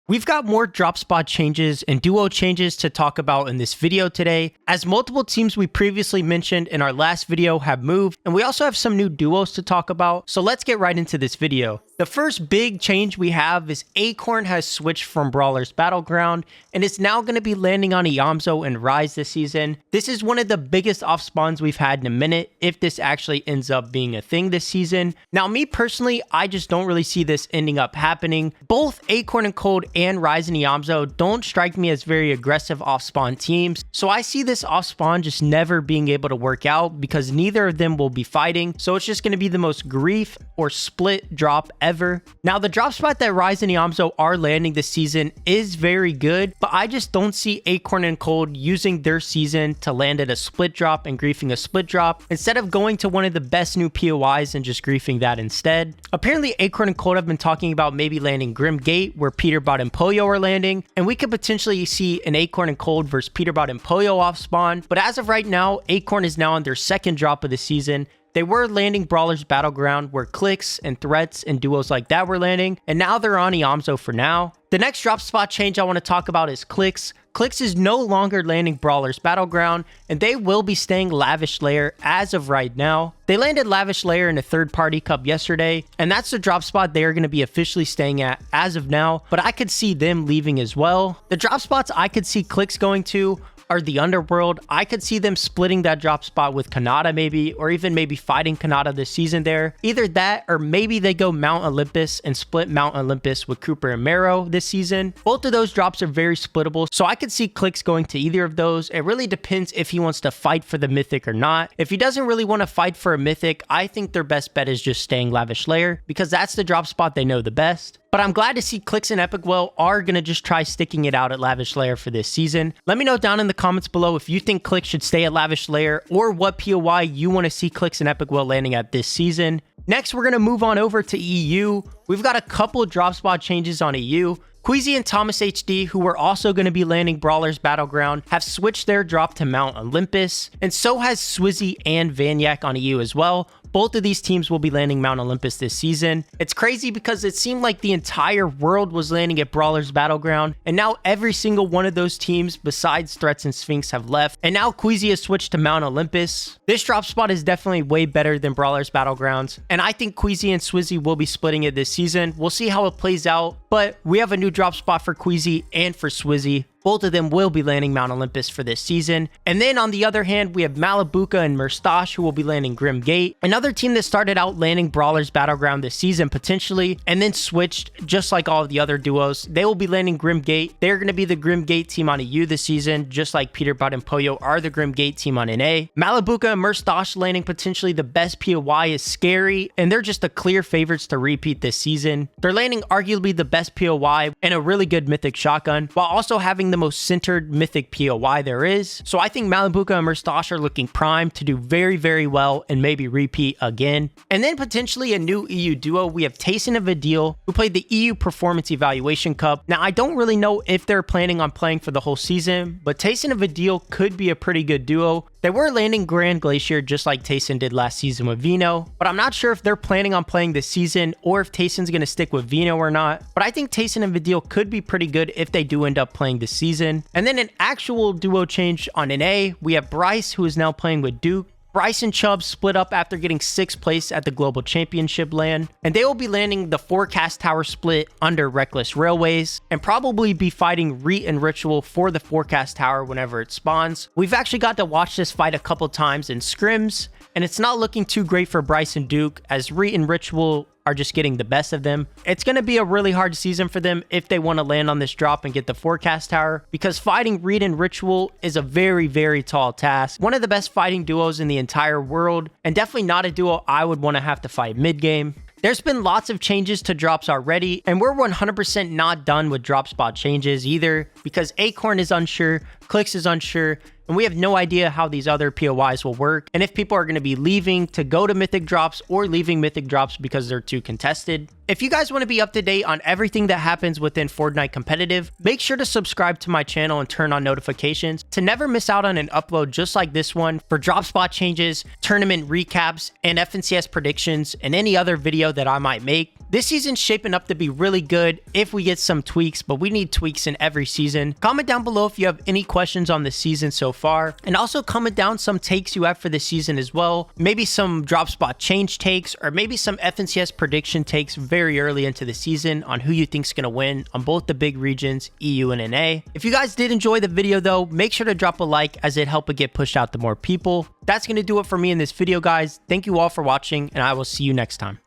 We've got more drop spot changes and duo changes to talk about in this video today, as multiple teams we previously mentioned in our last video have moved, and we also have some new duos to talk about, so let's get right into this video. The first big change we have is Acorn has switched from Brawler's Battleground and is now going to be landing on Iamzo and Rise this season. This is one of the biggest off spawns we've had in a minute if this actually ends up being a thing this season. Now me personally, I just don't really see this ending up happening. Both Acorn and Cold and Rise and Iamzo don't strike me as very aggressive off spawn teams, so I see this off spawn just never being able to work out because neither of them will be fighting, so it's just going to be the most grief or split drop ever. Now, the drop spot that Rise and Iamzo are landing this season is very good, but I just don't see Acorn and Cold using their season to land at a split drop and griefing a split drop, instead of going to one of the best new POIs and just griefing that instead. Apparently, Acorn and Cold have been talking about maybe landing Grim Gate, where Peterbot and Pollo are landing, and we could potentially see an Acorn and Cold versus Peterbot and Pollo off spawn, but as of right now, Acorn is now on their second drop of the season. They were landing Brawler's Battleground where clicks and threats and duos like that were landing, and now they're on Iamzo for now. The next drop spot change I want to talk about is Clicks. Clicks is no longer landing Brawler's Battleground, and they will be staying Lavish Lair as of right now. They landed Lavish Lair in a third-party cup yesterday, and that's the drop spot they are going to be officially staying at as of now, but I could see them leaving as well. The drop spots I could see Clicks going to are the Underworld. I could see them splitting that drop spot with Kanata maybe, or even maybe fighting Kanata this season there. Either that, or maybe they go Mount Olympus and split Mount Olympus with Cooper and Marrow this season. Both of those drops are very splittable, so I could see Clicks going to either of those. It really depends if he wants to fight for the Mythic or not. If he doesn't really want to fight for a Mythic, I think their best bet is just staying Lavish Lair, because that's the drop spot they know the best. But I'm glad to see Clicks and Epic Well are going to just try sticking it out at Lavish Lair for this season. Let me know down in the comments below if you think Clicks should stay at Lavish Lair, or what POI you want to see Clicks and Epic Well landing at this season. Next, we're going to move on over to EU. We've got a couple drop spot changes on EU. Queasy and Thomas HD, who are also going to be landing Brawler's Battleground, have switched their drop to Mount Olympus, and so has Swizzy and Vanyak on EU as well. Both of these teams will be landing Mount Olympus this season. It's crazy because it seemed like the entire world was landing at Brawler's Battleground, and now every single one of those teams besides Threats and Sphinx have left, and now Queasy has switched to Mount Olympus. This drop spot is definitely way better than Brawler's Battlegrounds, and I think Queasy and Swizzy will be splitting it this season. We'll see how it plays out, but we have a new drop spot for Queasy and for Swizzy. Both of them will be landing Mount Olympus for this season. And then on the other hand, we have Malibuca and Murstache, who will be landing Grim Gate. Another team that started out landing Brawler's Battleground this season potentially, and then switched just like all of the other duos. They will be landing Grim Gate. They're going to be the Grim Gate team on EU this season, just like Peterbot and Pollo are the Grim Gate team on NA. Malibuca and Murstache landing potentially the best POI is Scary, and they're just the clear favorites to repeat this season. They're landing arguably the best POI and a really good Mythic Shotgun, while also having the most centered Mythic POI there is. So I think Malibuca and Murstache are looking primed to do very, very well and maybe repeat again. And then potentially a new EU duo, we have Tayson and Vidil, who played the EU Performance Evaluation Cup. Now, I don't really know if they're planning on playing for the whole season, but Tayson and Vidil could be a pretty good duo. They were landing Grand Glacier just like Tayson did last season with Vino, but I'm not sure if they're planning on playing this season or if Tayson's going to stick with Vino or not. But I think Tayson and Vidil could be pretty good if they do end up playing this season. And then an actual duo change on NA, we have Bryce, who is now playing with Duke. Bryce and Chubb split up after getting 6th place at the Global Championship LAN, and they will be landing the Forecast Tower split under Reckless Railways, and probably be fighting Reet and Ritual for the Forecast Tower whenever it spawns. We've actually got to watch this fight a couple times in scrims, and it's not looking too great for Bryce and Duke, as Reet and Ritual are just getting the best of them. It's going to be a really hard season for them if they want to land on this drop and get the Forecast Tower, because fighting Reed and Ritual is a very, very tall task. One of the best fighting duos in the entire world, and definitely not a duo I would want to have to fight mid-game. There's been lots of changes to drops already, and we're 100% not done with drop spot changes either, because Acorn is unsure, Clicks is unsure, and we have no idea how these other POIs will work, and if people are going to be leaving to go to Mythic drops or leaving Mythic drops because they're too contested. If you guys want to be up to date on everything that happens within Fortnite competitive, make sure to subscribe to my channel and turn on notifications to never miss out on an upload just like this one for drop spot changes, tournament recaps, and FNCS predictions, and any other video that I might make. This season's shaping up to be really good if we get some tweaks, but we need tweaks in every season. Comment down below if you have any questions on the season so far, and also comment down some takes you have for the season as well. Maybe some drop spot change takes, or maybe some FNCS prediction takes very early into the season on who you think's gonna win on both the big regions, EU and NA. If you guys did enjoy the video though, make sure to drop a like as it helps it get pushed out to more people. That's gonna do it for me in this video, guys. Thank you all for watching, and I will see you next time.